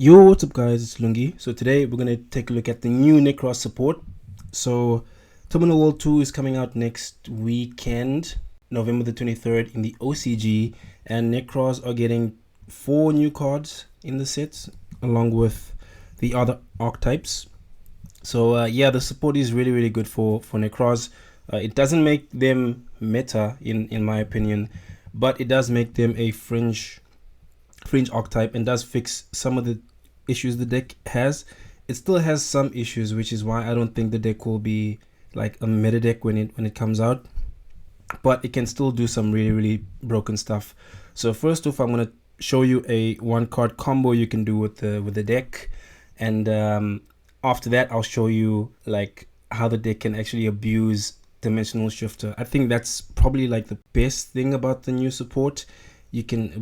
Yo, what's up guys, it's Lun-Gi. So today we're going to take a look at the new Nekroz support. So Terminal World 2 is coming out next weekend, November the 23rd in the OCG, and Nekroz are getting 4 new cards in the set along with the other archetypes. So yeah, the support is really good for Nekroz. It doesn't make them meta in my opinion, but it does make them a fringe archetype and does fix some of the issues the deck has. It still has some issues, which is why I don't think the deck will be like a meta deck when it comes out, but it can still do some really broken stuff. So first off, I'm going to show you a 1-card combo you can do with the deck, and after that I'll show you like how the deck can actually abuse Dimensional Shifter. I think that's probably like the best thing about the new support. You can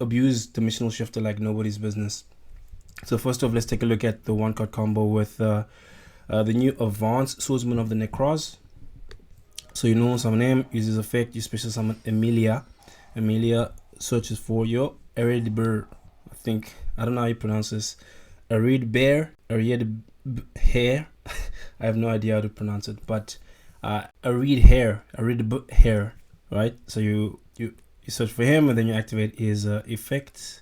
abuse Dimensional Shifter like nobody's business. So first off, let's take a look at the 1-card combo with the new Avance, Swordsman of the Nekroz. So you know summon him, uses effect, you special summon Emilia. Emilia searches for your Areadbhair. I don't know how you pronounce this. Areadbhair. I have no idea how to pronounce it, but Areadbhair, right? So you search for him and then you activate his effect.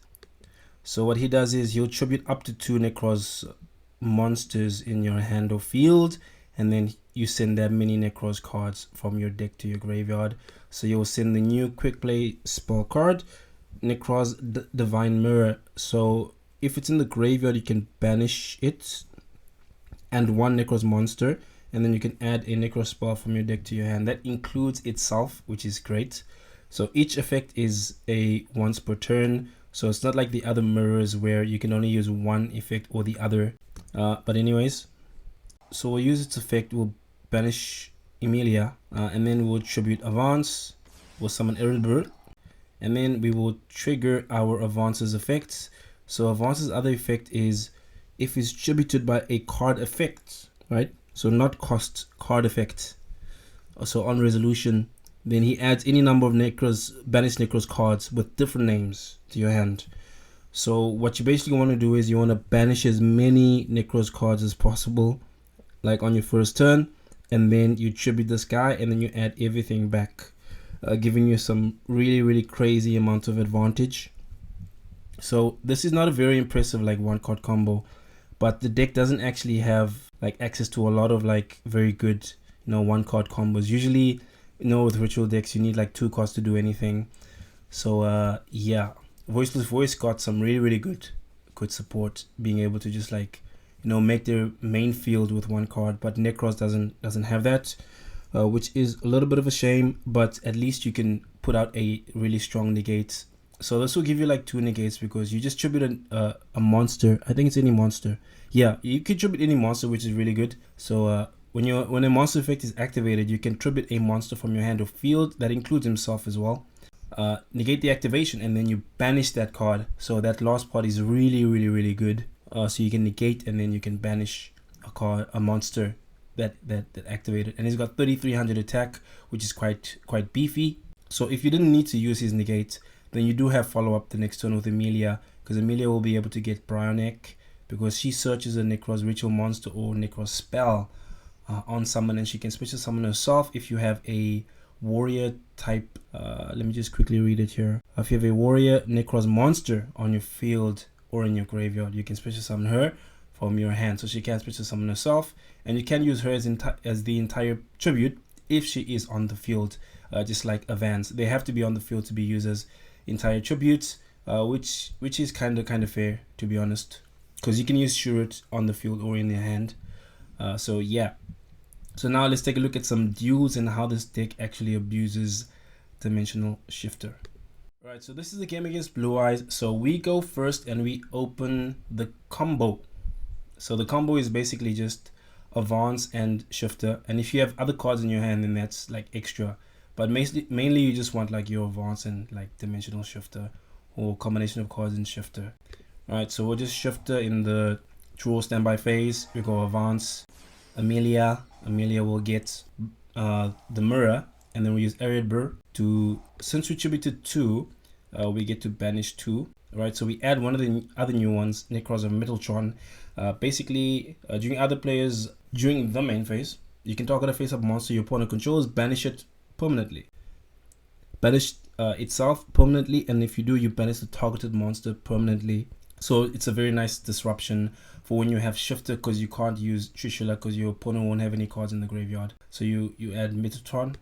So what he does is he'll tribute up to 2 Nekroz monsters in your hand or field, and then you send that many Nekroz cards from your deck to your graveyard. So you'll send the new quick play spell card, Nekroz Divinemirror. So if it's in the graveyard, you can banish it and 1 Nekroz monster, and then you can add a Nekroz spell from your deck to your hand. That includes itself, which is great. So each effect is a once per turn, so it's not like the other mirrors where you can only use one effect or the other. But anyways, so we'll use its effect, we'll banish Emilia, and then we'll tribute Avance, we'll summon Areadbhair, and then we will trigger our Avance's effects. So Avance's other effect is if it's tributed by a card effect, right? So not cost, card effect. So on resolution, then he adds any number of banished Nekroz cards with different names to your hand. So what you basically want to do is you want to banish as many Nekroz cards as possible, like on your first turn, and then you tribute this guy, and then you add everything back, giving you some really crazy amount of advantage. So this is not a very impressive like 1-card combo, but the deck doesn't actually have like access to a lot of like very good 1-card combos. Usually, with ritual decks you need like 2 cards to do anything. So yeah, Voiceless Voice got some really good support, being able to just like make their main field with 1 card, but Nekroz doesn't have that, which is a little bit of a shame, but at least you can put out a really strong negate. So this will give you like 2 negates because you just tribute a monster. I think it's any monster. Yeah, you can tribute any monster, which is really good. So when a monster effect is activated, you can tribute a monster from your hand or field. That includes himself as well. Negate the activation, and then you banish that card. So that last part is really good. So you can negate, and then you can banish a monster that activated. And he's got 3300 attack, which is quite beefy. So if you didn't need to use his negate, then you do have follow up the next turn with Emilia, because Emilia will be able to get Brionac because she searches a Nekroz ritual monster or Nekroz spell on summon, and she can special summon herself if you have a warrior type. Let me just quickly read it here. If you have a warrior Nekroz monster on your field or in your graveyard, you can special summon her from your hand, so she can special summon herself, and you can use her as the entire tribute if she is on the field, just like Avance. They have to be on the field to be used as entire tributes, which is kind of fair, to be honest, because you can use Shurit on the field or in your hand. So yeah. So now let's take a look at some duels and how this deck actually abuses Dimensional Shifter. Alright, so this is the game against Blue Eyes. So we go first and we open the combo. So the combo is basically just Avance and Shifter, and if you have other cards in your hand, then that's like extra. But mainly you just want like your Avance and like Dimensional Shifter, or combination of cards in Shifter. Alright, so we'll just Shifter in the draw standby phase. We go Avance, Emilia will get the mirror, and then we use Areadbhair to, since we tributed 2, we get to banish 2. Right, so we add one of the other new ones, Nekroz of Metaltron. Basically, during the main phase, you can target a face-up monster your opponent controls, banish it permanently. Banish itself permanently, and if you do, you banish the targeted monster permanently. So it's a very nice disruption for when you have Shifter, because you can't use Trishula because your opponent won't have any cards in the graveyard. So you add Metaltron.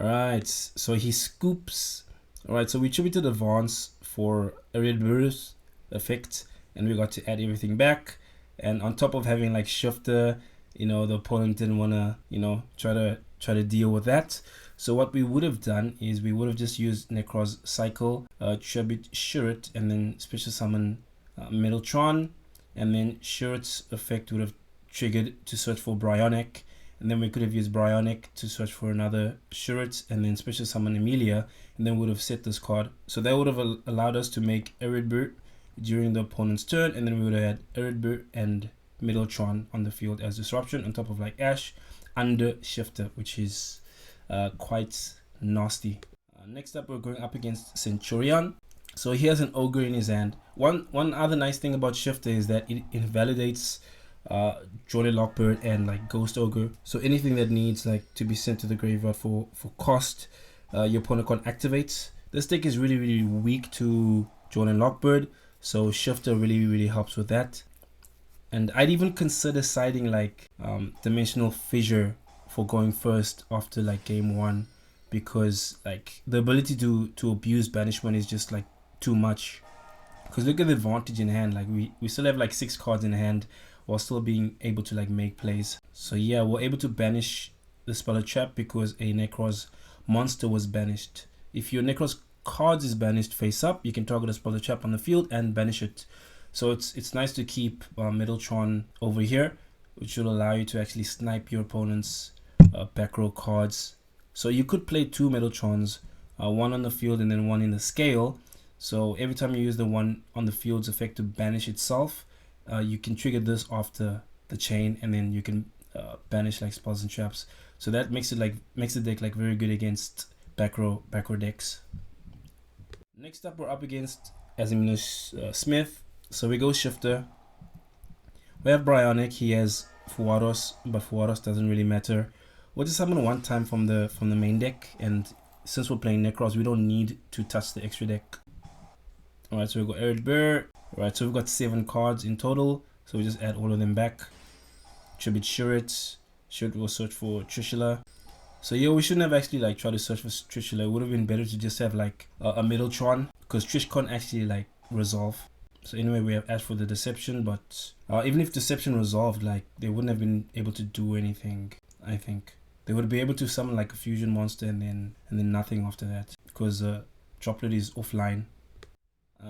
Alright, so he scoops. Alright, so we attributed Avance for Areadbhair's effect, and we got to add everything back. And on top of having like Shifter, the opponent didn't want to, try to deal with that. So what we would have done is we would have just used Nekroz Cycle, tribute Shurit, and then special summon Metaltron, and then Shurit's effect would have triggered to search for Brionac, and then we could have used Brionac to search for another Shurit, and then special summon Emilia, and then would have set this card. So that would have allowed us to make Areadbhair during the opponent's turn, and then we would have had Areadbhair and Metaltron on the field as disruption on top of like Ash under Shifter, which is quite nasty. Next up, we're going up against Centurion. So he has an Ogre in his hand. One other nice thing about Shifter is that it invalidates Jolly Lockbird and like Ghost Ogre. So anything that needs like to be sent to the graveyard for cost, your opponent can't activate. This deck is really weak to Jolly Lockbird, so Shifter really helps with that. And I'd even consider siding like Dimensional Fissure for going first after like game 1, because like the ability to abuse banishment is just like too much. Because look at the advantage in hand, like we still have like 6 cards in hand while still being able to like make plays. So yeah, we're able to banish the Speller Trap because a Nekroz monster was banished. If your Nekroz cards is banished face up, you can target a Speller Trap on the field and banish it. So it's nice to keep Metaltron over here, which will allow you to actually snipe your opponent's back row cards. So you could play 2 Metaltrons, one on the field and then one in the scale. So every time you use the one on the field's effect to banish itself, you can trigger this after the chain, and then you can banish like spells and traps. So that makes the deck like very good against back row decks. Next up, we're up against Asimodeus Smith. So we go Shifter. We have Brionac. He has Fuaros, but Fuaros doesn't really matter. We'll just summon one time from the main deck, and since we're playing Nekroz, we don't need to touch the extra deck. Alright, so we go Areadbhair. Alright, so we've got 7 cards in total, so we just add all of them back. Tribute Shurit. Shurit will search for Trishula. So yeah, we shouldn't have actually like tried to search for Trishula. It would have been better to just have like a Metaltron, because Trish can't actually like resolve. So anyway, we have Ash for the Deception, but even if Deception resolved, like they wouldn't have been able to do anything. I think they would be able to summon like a fusion monster and then nothing after that, because Droplet is offline.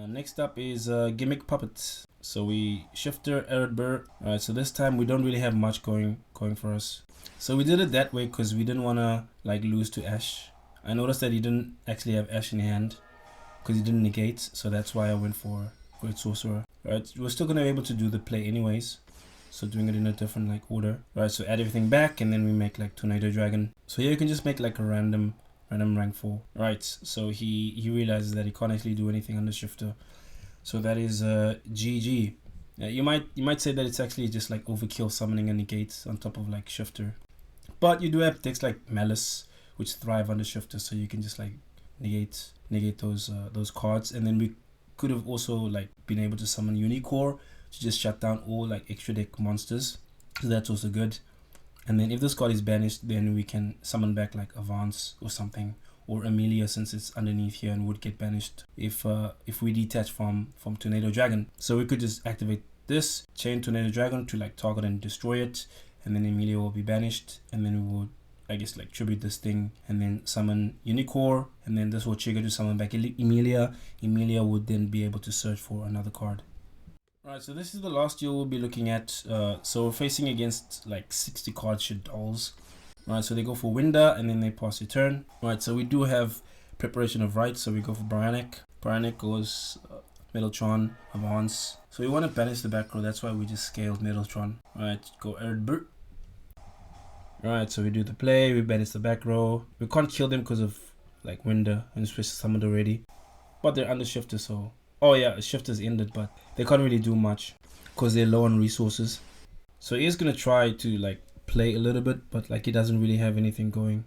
Next up is Gimmick Puppet. So we Shifter Areadbhair. Alright, so this time we don't really have much going for us. So we did it that way because we didn't want to like lose to Ash. I noticed that he didn't actually have Ash in hand because he didn't negate, so that's why I went for Great Sorcerer. Right, we're still gonna be able to do the play anyways, so doing it in a different like order. Right, so add everything back, and then we make like Tornado Dragon. So here you can just make like a random rank 4. Right, so he realizes that he can't actually do anything on the Shifter, so that is GG. You might say that it's actually just like overkill summoning a negate on top of like Shifter, but you do have decks like Malice which thrive under Shifter, so you can just like negate those cards. And then we could have also like been able to summon Unicore to just shut down all like extra deck monsters, so that's also good. And then if this card is banished, then we can summon back like Avance or something, or Emilia, since it's underneath here and would get banished if we detach from Tornado Dragon. So we could just activate this, chain Tornado Dragon to like target and destroy it, and then Emilia will be banished, and then we would, I guess, like tribute this thing and then summon Unicore, and then this will trigger to summon back Emilia. Emilia would then be able to search for another card. Alright, so this is the last duel we'll be looking at. So we're facing against like 60 card shit dolls. Alright, so they go for Winder and then they pass your turn. Alright, so we do have Preparation of Rites, so we go for Brionac. Brionac goes Metaltron, Avance. So we want to banish the back row, that's why we just scaled Metaltron. Alright, go Areadbhair. Alright, so we do the play, we banish the back row. We can't kill them because of like Winder and Swiss summoned already, but they're under Shifter, so Oh yeah, Shifter's ended, but they can't really do much because they're low on resources. So he's gonna try to like play a little bit, but like he doesn't really have anything going.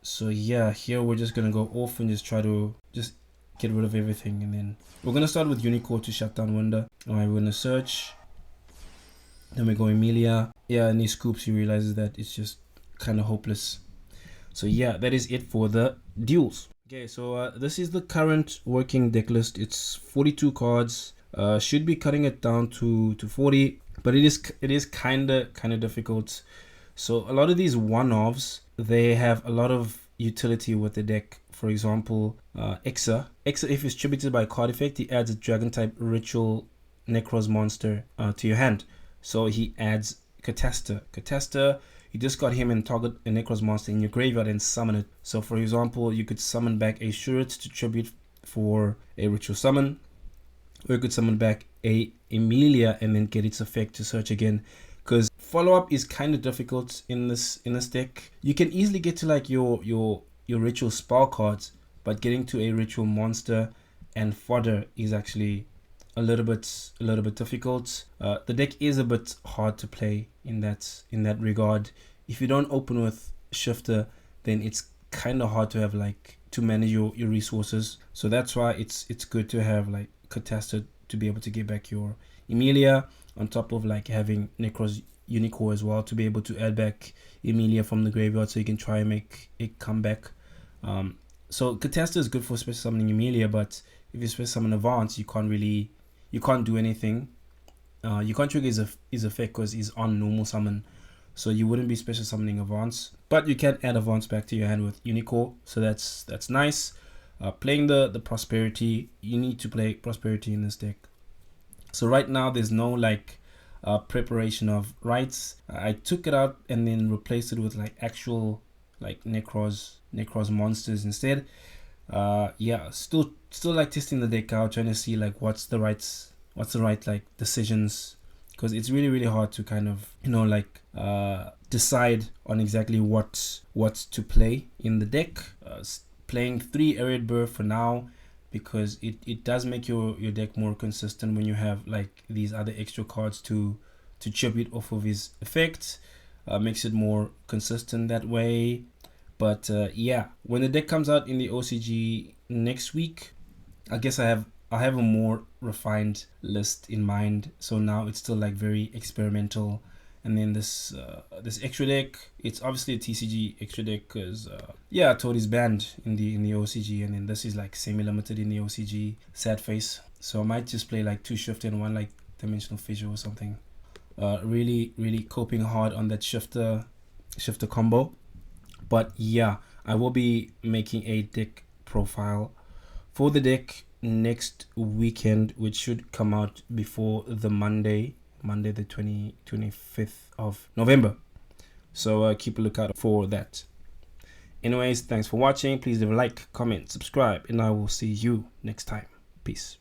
So yeah, here we're just gonna go off and just try to just get rid of everything, and then we're gonna start with Unicore to shut down Wonder. Alright, we're gonna search. Then we go Emilia. Yeah, and he scoops, he realizes that it's just kind of hopeless. So yeah, that is it for the duels. Okay, so this is the current working deck list. It's 42 cards. Should be cutting it down to 40, but it is kind of difficult. So a lot of these one-offs, they have a lot of utility with the deck. For example, Exa, if it's tributed by a card effect, he adds a dragon type ritual Nekroz monster to your hand. So he adds Catastor, you just got him and target a Nekroz monster in your graveyard and summon it. So for example, you could summon back a Shurit to tribute for a ritual summon, or you could summon back a Emilia and then get its effect to search again. Because follow-up is kind of difficult in this deck. You can easily get to like your ritual spell cards, but getting to a ritual monster and fodder is actually a little bit difficult. The deck is a bit hard to play in that regard. If you don't open with Shifter, then it's kind of hard to have like to manage your resources. So that's why it's good to have like Catastor to be able to get back your Emilia, on top of like having Nekroz Unicore as well to be able to add back Emilia from the graveyard, so you can try and make a comeback. So Catastor is good for special summoning Emilia, but if you special summon Avance, you can't do anything. You can't trigger his effect because he's on normal summon, so you wouldn't be special summoning Avance, but you can add Avance back to your hand with Unicore, so that's nice. Playing the Prosperity, you need to play Prosperity in this deck. So right now there's no like preparation of rights. I took it out and then replaced it with like actual like Nekroz monsters instead. Yeah, still like testing the deck out, trying to see like what's the right like decisions, because it's really hard to kind of, you know, like decide on exactly what to play in the deck. Playing 3 Areadbhair for now, because it does make your deck more consistent when you have like these other extra cards to tribute off of his effect. Makes it more consistent that way. But yeah, when the deck comes out in the OCG next week, I guess I have a more refined list in mind. So now it's still like very experimental. And then this extra deck, it's obviously a TCG extra deck because yeah, Toad is banned in the OCG, and then this is like semi-limited in the OCG. Sad face. So I might just play like 2 Shifter and 1 like Dimensional Fissure or something. Really coping hard on that shifter combo. But yeah, I will be making a deck profile for the deck next weekend, which should come out before the Monday the 25th of November. So keep a lookout for that. Anyways, thanks for watching. Please leave a like, comment, subscribe, and I will see you next time. Peace.